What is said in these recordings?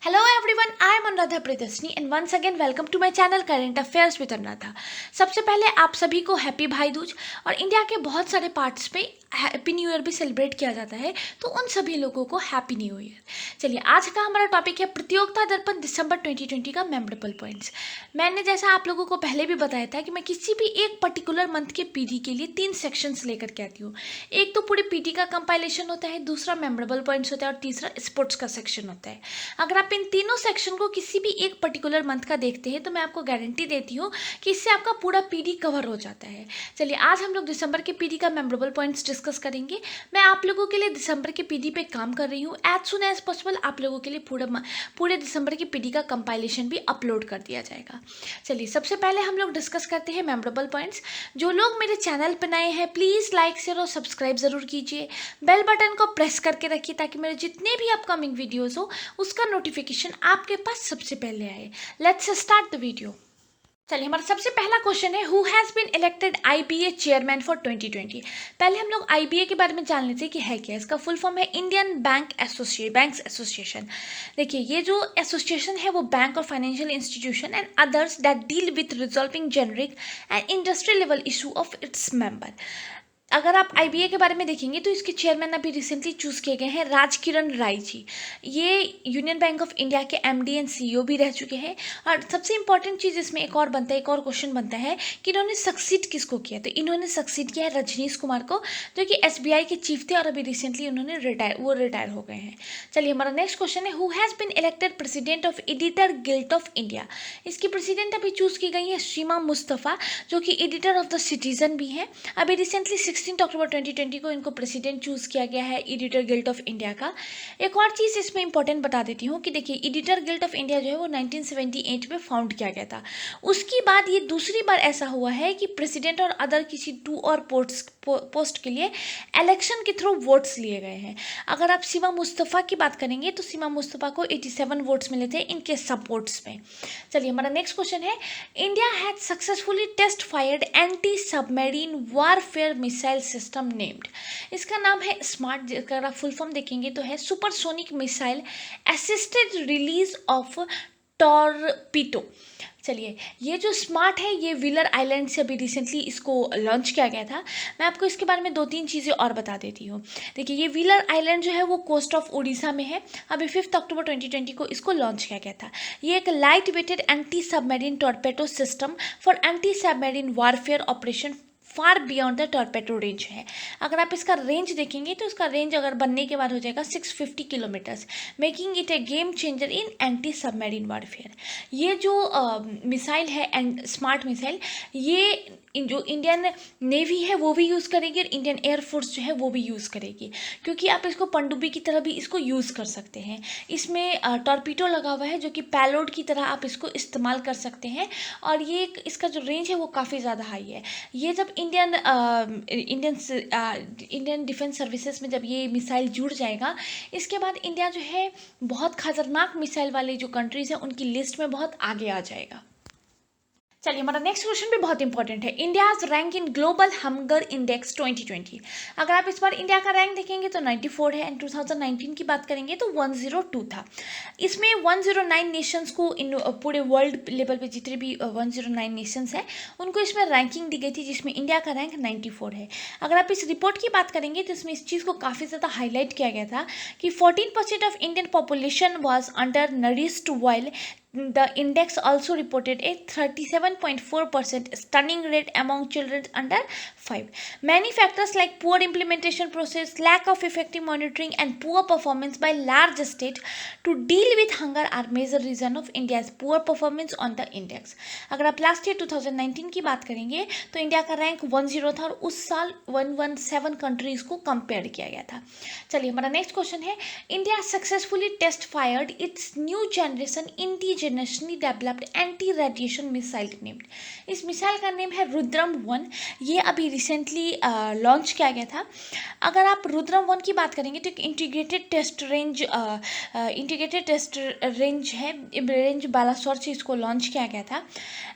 Hello everyone, I am Anuradha Priyadashini and once again welcome to my channel Current Affairs with Anuradha। सबसे पहले आप सभी को happy भाई दूज। और इंडिया के बहुत सारे पार्ट्स में हैप्पी न्यू ईयर भी सेलिब्रेट किया जाता है, तो उन सभी लोगों को हैप्पी न्यू ईयर। चलिए, आज का हमारा टॉपिक है प्रतियोगिता दर्पण दिसंबर 2020 का मेमोरेबल पॉइंट्स। मैंने जैसा आप लोगों को पहले भी बताया था कि मैं किसी भी एक पर्टिकुलर मंथ के पीडी के लिए 3 सेक्शंस लेकर के आती हूँ। एक तो पूरे पीडी का कंपाइलेशन होता है, दूसरा मेमोरेबल पॉइंट्स होता है और तीसरा स्पोर्ट्स का सेक्शन होता है। अगर आप इन तीनों सेक्शन को किसी भी एक पर्टिकुलर मंथ का देखते हैं तो मैं आपको गारंटी देती हूँ कि इससे आपका पूरा पीडी कवर हो जाता है। चलिए, आज हम लोग दिसंबर के पीडी का मेमोरेबल पॉइंट्स डिस्कस करेंगे। मैं आप लोगों के लिए दिसंबर के पीडी पे काम कर रही हूँ। एज सुन एज पॉसिबल आप लोगों के लिए पूरे दिसंबर के पीडी का कंपाइलेशन भी अपलोड कर दिया जाएगा। चलिए, सबसे पहले हम लोग डिस्कस करते हैं मेमोरेबल पॉइंट्स। जो लोग मेरे चैनल पर नए हैं प्लीज़ लाइक शेयर और सब्सक्राइब ज़रूर कीजिए। बेल बटन को प्रेस करके रखिए ताकि मेरे जितने भी अपकमिंग वीडियोज़ हो उसका नोटिफिकेशन आपके पास सबसे पहले आए। Let's start the video. चलिए, हमारा सबसे पहला क्वेश्चन है, who has been elected IBA chairman for 2020। पहले हम लोग आईबीए के बारे में जान लेते हैं कि है क्या। इसका फुल फॉर्म है इंडियन बैंक्स एसोसिएशन। देखिए, ये जो एसोसिएशन है वो बैंक और financial institution and others that deal with resolving generic and industrial level issue of its member. अगर आप आईबीए के बारे में देखेंगे तो इसके चेयरमैन अभी रिसेंटली चूज़ किए गए हैं राजकिरण राय जी। ये यूनियन बैंक ऑफ इंडिया के एमडी एंड सीईओ भी रह चुके हैं। और सबसे इंपॉर्टेंट चीज़ इसमें एक और क्वेश्चन बनता है कि इन्होंने सक्सीड किसको किया। तो इन्होंने सक्सीड किया है रजनीश कुमार को, जो कि एसबीआई के चीफ थे और अभी रिसेंटली उन्होंने रिटायर हो गए हैं। चलिए, हमारा नेक्स्ट क्वेश्चन है, who has been elected president of editor guild of India. इसकी प्रेसिडेंट अभी चूज़ की गई है सीमा मुस्तफ़ा, जो कि एडिटर ऑफ द सिटीजन भी हैं। अभी रिसेंटली 16 अक्टूबर 2020 को इनको प्रेसिडेंट चूज़ किया गया है एडिटर गिल्ड ऑफ इंडिया का। एक और चीज़ इसमें इंपॉर्टेंट बता देती हूँ कि देखिए, एडिटर गिल्ड ऑफ इंडिया जो है वो 1978 में फाउंड किया गया था। उसके बाद ये दूसरी बार ऐसा हुआ है कि प्रेसिडेंट और अदर किसी 2 और पोस्ट के लिए इलेक्शन के थ्रू वोट्स लिए गए हैं। अगर आप सीमा मुस्तफ़ा की बात करेंगे तो सीमा मुस्तफ़ा को 87 वोट्स मिले थे इनके सपोर्ट्स में। चलिए, हमारा नेक्स्ट क्वेश्चन है, India had successfully test fired anti submarine warfare missile system named. इसका नाम है स्मार्ट। अगर आप फुल फॉर्म देखेंगे तो है supersonic missile assisted release of torpedo. चलिए, ये जो स्मार्ट है ये व्हीलर आइलैंड से अभी रिसेंटली इसको लॉन्च किया गया था। मैं आपको इसके बारे में 2-3 चीज़ें और बता देती हूँ। देखिए, ये व्हीलर आइलैंड जो है वो कोस्ट ऑफ उड़ीसा में है। अभी 5 अक्टूबर 2020 को इसको लॉन्च किया गया था। ये एक light weighted anti submarine torpedo system for anti submarine warfare operation far beyond the torpedo range है। अगर आप इसका रेंज देखेंगे तो इसका रेंज अगर बनने के बाद हो जाएगा 650 kilometres, making it A game changer in anti submarine warfare. ये जो मिसाइल है एंड स्मार्ट मिसाइल, ये जो इंडियन नेवी है वो भी यूज़ करेगी और इंडियन एयरफोर्स जो है वो भी यूज़ करेगी, क्योंकि आप इसको पनडुब्बी की तरह भी इसको यूज़ कर सकते हैं। इसमें टॉर्पीडो लगा हुआ है जो कि पेलोड की तरह आप इसको इस्तेमाल कर सकते हैं। और ये इसका जो रेंज है वो काफ़ी ज़्यादा हाई है। ये जब इंडियन डिफेंस सर्विसेज में जब ये मिसाइल जुड़ जाएगा, इसके बाद इंडिया जो है बहुत खतरनाक मिसाइल वाली जो कंट्रीज़ हैं उनकी लिस्ट में बहुत आगे आ जाएगा। चलिए, हमारा नेक्स्ट क्वेश्चन भी बहुत इंपॉर्टेंट है, India's rank in global hunger index 2020। अगर आप इस बार इंडिया का रैंक देखेंगे तो 94 है एंड 2019 की बात करेंगे तो 102 था। इसमें 109 नेशंस को इन पूरे वर्ल्ड लेवल पे जितने भी 109 नेशंस हैं उनको इसमें रैंकिंग दी गई थी, जिसमें इंडिया का रैंक 94 है। अगर आप इस रिपोर्ट की बात करेंगे तो इसमें इस चीज़ को काफ़ी ज़्यादा हाईलाइट किया गया था कि 14% of Indian population was under nourished while the index also reported a 37.4% stunning rate among children under 5. Many factors like poor implementation process, lack of effective monitoring and poor performance by large states to deal with hunger are major reason of India's poor performance on the index. अगर आप last year 2019 की बात करेंगे तो India का rank 10 था और उस साल 117 कंट्रीज को कंपेयर किया गया था। चलिए, हमारा नेक्स्ट क्वेश्चन है, India successfully test fired its new generation indi indigenously developed anti radiation missile named. इस मिसाइल का नेम है रुद्रम 1। ये अभी रिसेंटली लॉन्च किया गया था। अगर आप रुद्रम 1 की बात करेंगे तो एक इंटीग्रेटेड टेस्ट रेंज है, रेंज बालासोर से इसको लॉन्च किया गया था।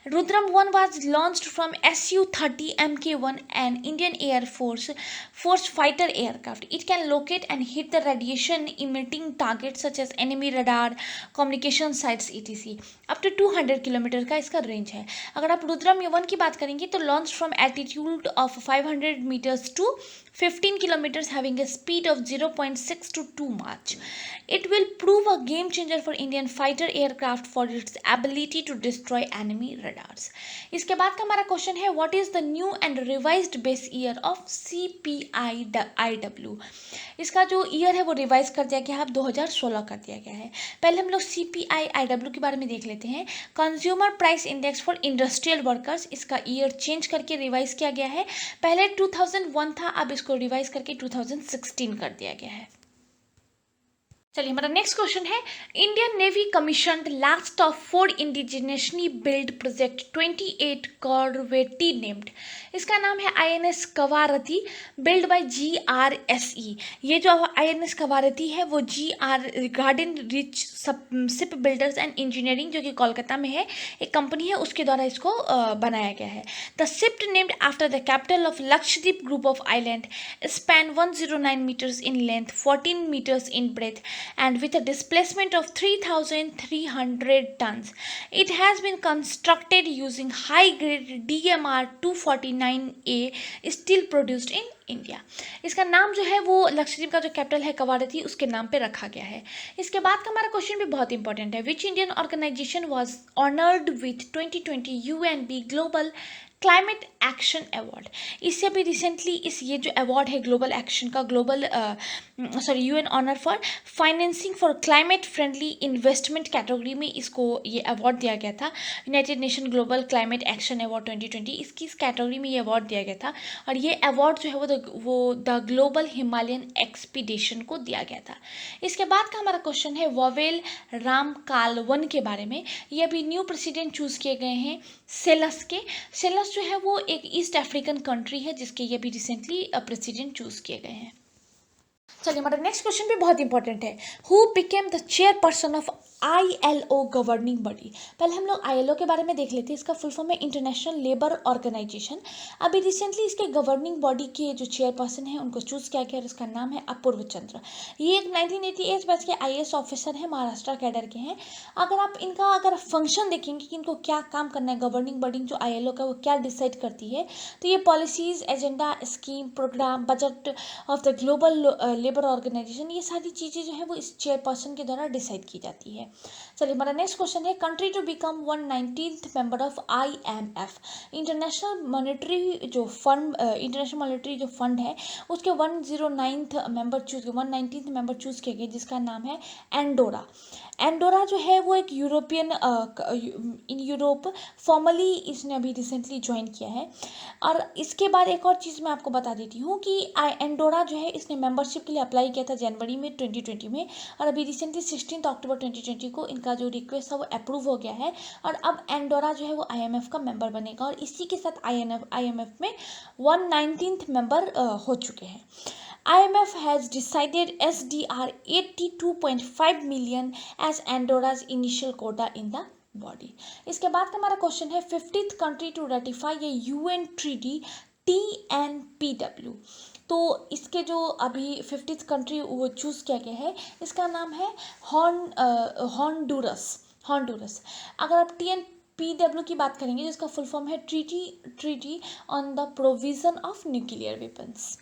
Rudram 1 was launched from Su-30 Mk1, an Indian Air Force fighter aircraft. It can locate and hit the radiation-emitting targets such as enemy radar, communication sites, etc. up to 200 kilometre का इसका range है। अगर आप रुद्रम 1 की बात करेंगे तो launch from altitude of 500 meters to 15 kilometers, having a speed of 0.6 to 2 Mach. It will prove a game changer for Indian fighter aircraft for its ability to destroy enemy radars. इसके बाद का हमारा क्वेश्चन है what is the new and revised base year of CPIIW। इसका जो year है वो revise कर दिया गया है, अब 2016 कर दिया गया है। पहले हम लोग CPIIW के बारे में देख लेते हैं। Consumer price index for industrial workers, इसका ईयर चेंज करके रिवाइज किया गया है। पहले 2001 था, अब इसको रिवाइज करके 2016 कर दिया गया है। चलिए हमारा नेक्स्ट क्वेश्चन है Indian navy commissioned last of 4 indigenously build project 28 corvette named. इसका नाम है INS Kavaratti, build by GRSE। ये जो INS कवारती है वो garden reach ship builders and engineering, जो कि कोलकाता में है, एक कंपनी है, उसके द्वारा इसको बनाया गया है। The ship named after the capital of Lakshadweep group of island span 109 meters in length, 14 meters in breadth and with a displacement of 3,300 tons. It has been constructed using high-grade DMR 249A steel produced in India. इसका नाम जो है वो लक्षद्वीप का जो capital है कवारती, उसके नाम पे रखा गया है। इसके बाद का हमारा क्वेश्चन भी बहुत इंपॉर्टेंट है। Which Indian organisation was honoured with 2020 UNB global climate action award. इससे अभी रिसेंटली ये जो अवार्ड है ग्लोबल एक्शन का, UN honour for financing for climate friendly investment category में इसको ये अवार्ड दिया गया था। United Nation global climate action award 2020, इसकी इस कैटेगरी में ये अवार्ड दिया गया था। और ये अवार्ड जो है वो द ग्लोबल हिमालयन एक्सपीडिशन को दिया गया था। इसके बाद का हमारा क्वेश्चन है वोवेल रामकालवन के बारे में। ये अभी न्यू प्रेसिडेंट चूज किए गए हैं सेलस के। सेलस जो है वो एक ईस्ट अफ्रीकन कंट्री है जिसके ये भी रिसेंटली प्रेसिडेंट चूज किए गए हैं। चलिए हमारा नेक्स्ट क्वेश्चन भी बहुत इंपॉर्टेंट है। Who became the chairperson of ILO governing body. पहले हम लोग ILO के बारे में देख लेते हैं। इसका फुल फॉर्म है इंटरनेशनल लेबर ऑर्गेनाइजेशन। अभी रिसेंटली इसके गवर्निंग बॉडी के जो चेयरपर्सन है उनको चूज किया गया और इसका नाम है अपूर्व चंद्र। ये एक 1988 बैच के IAS ऑफिसर है, महाराष्ट्र कैडर के हैं। अगर फंक्शन देखेंगे कि इनको क्या काम करना है, गवर्निंग बॉडी जो ILO का वो क्या डिसाइड करती है, तो ये policies, agenda, scheme, programme, budget of the global labour organisation, ये सारी चीज़ें जो है वो इस चेयरपर्सन के द्वारा डिसाइड की जाती है। चलिए हमारा नेक्स्ट क्वेश्चन है country to become 119th member of IMF। International monetary जो फंड है उसके 119th मेंबर चूज किए गए, जिसका नाम है एंडोरा। एंडोरा जो है वो एक इन यूरोप फॉर्मली इसने अभी रिसेंटली ज्वाइन किया है। और इसके बाद एक और चीज़ मैं आपको बता देती हूँ कि एंडोरा जो है इसने मेंबरशिप के लिए अप्लाई किया था जनवरी में 2020 में, और अभी रिसेंटली 16 अक्टूबर 2020 को इनका जो रिक्वेस्ट था वो अप्रूव हो गया है। और अब एंडोरा जो है वो IMF का मेंबर बनेगा और इसी के साथ IMF में 119th मेंबर हो चुके हैं। IMF has decided SDR 82.5 million as Andorra's initial quota in the body. इसके बाद का हमारा क्वेश्चन है 50th कंट्री टू रेटिफाई ये UN ट्रीटी TNPW। तो इसके जो अभी 50th कंट्री वो चूज़ किया गया है, इसका नाम है हॉन्डुरस। अगर आप TNPW की बात करेंगे जिसका फुल फॉर्म है treaty on the provision of nuclear weapons.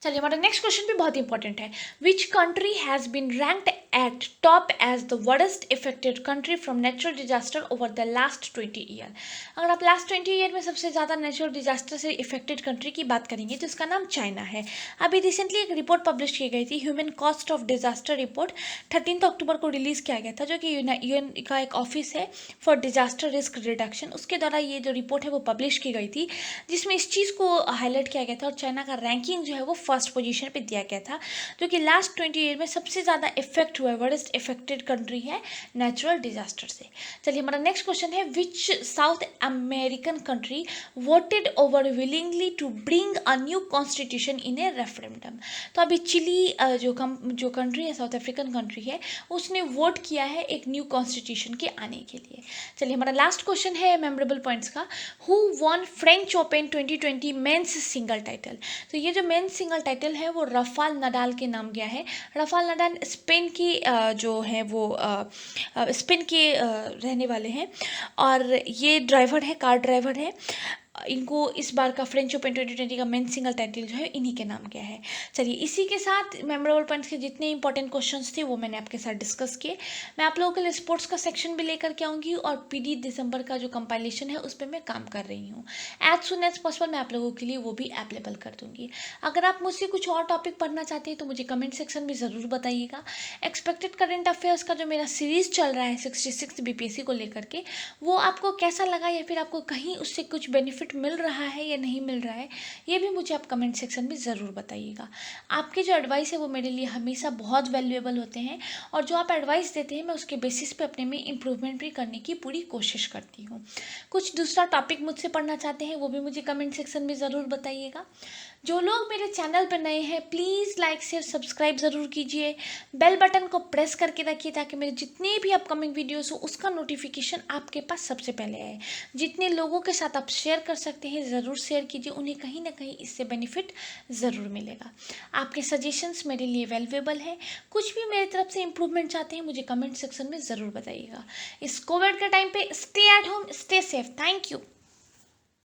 चलिए हमारा नेक्स्ट क्वेश्चन भी बहुत इंपॉर्टेंट है। Which country has been ranked at top as the worst affected country from natural disaster over the last 20 year. अगर आप last 20 year में सबसे ज़्यादा नेचुरल डिजास्टर से इफेक्टेड कंट्री की बात करेंगे तो इसका नाम चाइना है। अभी रिसेंटली एक रिपोर्ट पब्लिश की गई थी, human cost of disaster report, 13 अक्टूबर को रिलीज़ किया गया था, जो कि UN का एक ऑफिस है फॉर डिजास्टर रिस्क रिडक्शन, उसके द्वारा ये जो रिपोर्ट है वो पब्लिश की गई थी, जिसमें इस चीज़ को हाईलाइट किया गया था और चाइना का रैंकिंग जो है वो फर्स्ट पोजीशन पे दिया गया था, जो कि लास्ट 20 ईयर में सबसे ज़्यादा इफेक्ट हुआ है, वर्स्ट इफेक्टेड कंट्री है नेचुरल डिजास्टर से। चलिए हमारा नेक्स्ट क्वेश्चन है, which South American country voted overwhelmingly to bring a new constitution in a referendum. तो अभी चिली जो कंट्री है, साउथ अफ्रीकन कंट्री है, उसने वोट किया है एक न्यू कॉन्स्टिट्यूशन के आने के लिए। चलिए हमारा लास्ट क्वेश्चन है मेमोरेबल पॉइंट्स का, who won French open 2020 men's single title. तो ये जो मेंस सिंगल टाइटल है वो रफाल नडाल के नाम गया है। रफाल नडाल स्पेन की जो है वो स्पेन के रहने वाले हैं, और ये ड्राइवर है, कार ड्राइवर है। इनको इस बार का फ्रेंच ओपन 2020 का मेन सिंगल टाइटल जो है इन्हीं के नाम गया है। चलिए इसी के साथ मेमोरेबल पॉइंट्स के जितने इंपॉर्टेंट क्वेश्चंस थे वो मैंने आपके साथ डिस्कस किए। मैं आप लोगों के लिए स्पोर्ट्स का सेक्शन भी लेकर के आऊँगी, और PD दिसंबर का जो कंपाइलेशन है उस पर मैं काम कर रही हूँ। एज सुन एज पॉसिबल मैं आप लोगों के लिए वो भी अवेलेबल कर दूँगी। अगर आप मुझसे कुछ और टॉपिक पढ़ना चाहते हैं तो मुझे कमेंट सेक्शन में ज़रूर बताइएगा। एक्सपेक्टेड करेंट अफेयर्स का जो मेरा सीरीज़ चल रहा है 66 BPSC को लेकर के, वो आपको कैसा लगा, या फिर आपको कहीं उससे कुछ बेनिफिट मिल रहा है या नहीं मिल रहा है, ये भी मुझे आप कमेंट सेक्शन में ज़रूर बताइएगा। आपके जो एडवाइस है वो मेरे लिए हमेशा बहुत वैल्यूएबल होते हैं, और जो आप एडवाइस देते हैं मैं उसके बेसिस पे अपने में इम्प्रूवमेंट भी करने की पूरी कोशिश करती हूँ। कुछ दूसरा टॉपिक मुझसे पढ़ना चाहते हैं वो भी मुझे कमेंट सेक्शन में ज़रूर बताइएगा। जो लोग मेरे चैनल पर नए हैं प्लीज़ लाइक शेयर सब्सक्राइब ज़रूर कीजिए, बेल बटन को प्रेस करके रखिए ताकि मेरे जितने भी अपकमिंग वीडियोस हो उसका नोटिफिकेशन आपके पास सबसे पहले आए। जितने लोगों के साथ आप शेयर कर सकते हैं ज़रूर शेयर कीजिए, उन्हें कहीं ना कहीं इससे बेनिफिट ज़रूर मिलेगा। आपके सजेशंस मेरे लिए वैल्यूएबल है। कुछ भी मेरी तरफ से इम्प्रूवमेंट चाहते हैं मुझे कमेंट सेक्शन में ज़रूर बताइएगा। इस कोविड के टाइम पे stay at home, stay safe. Thank you.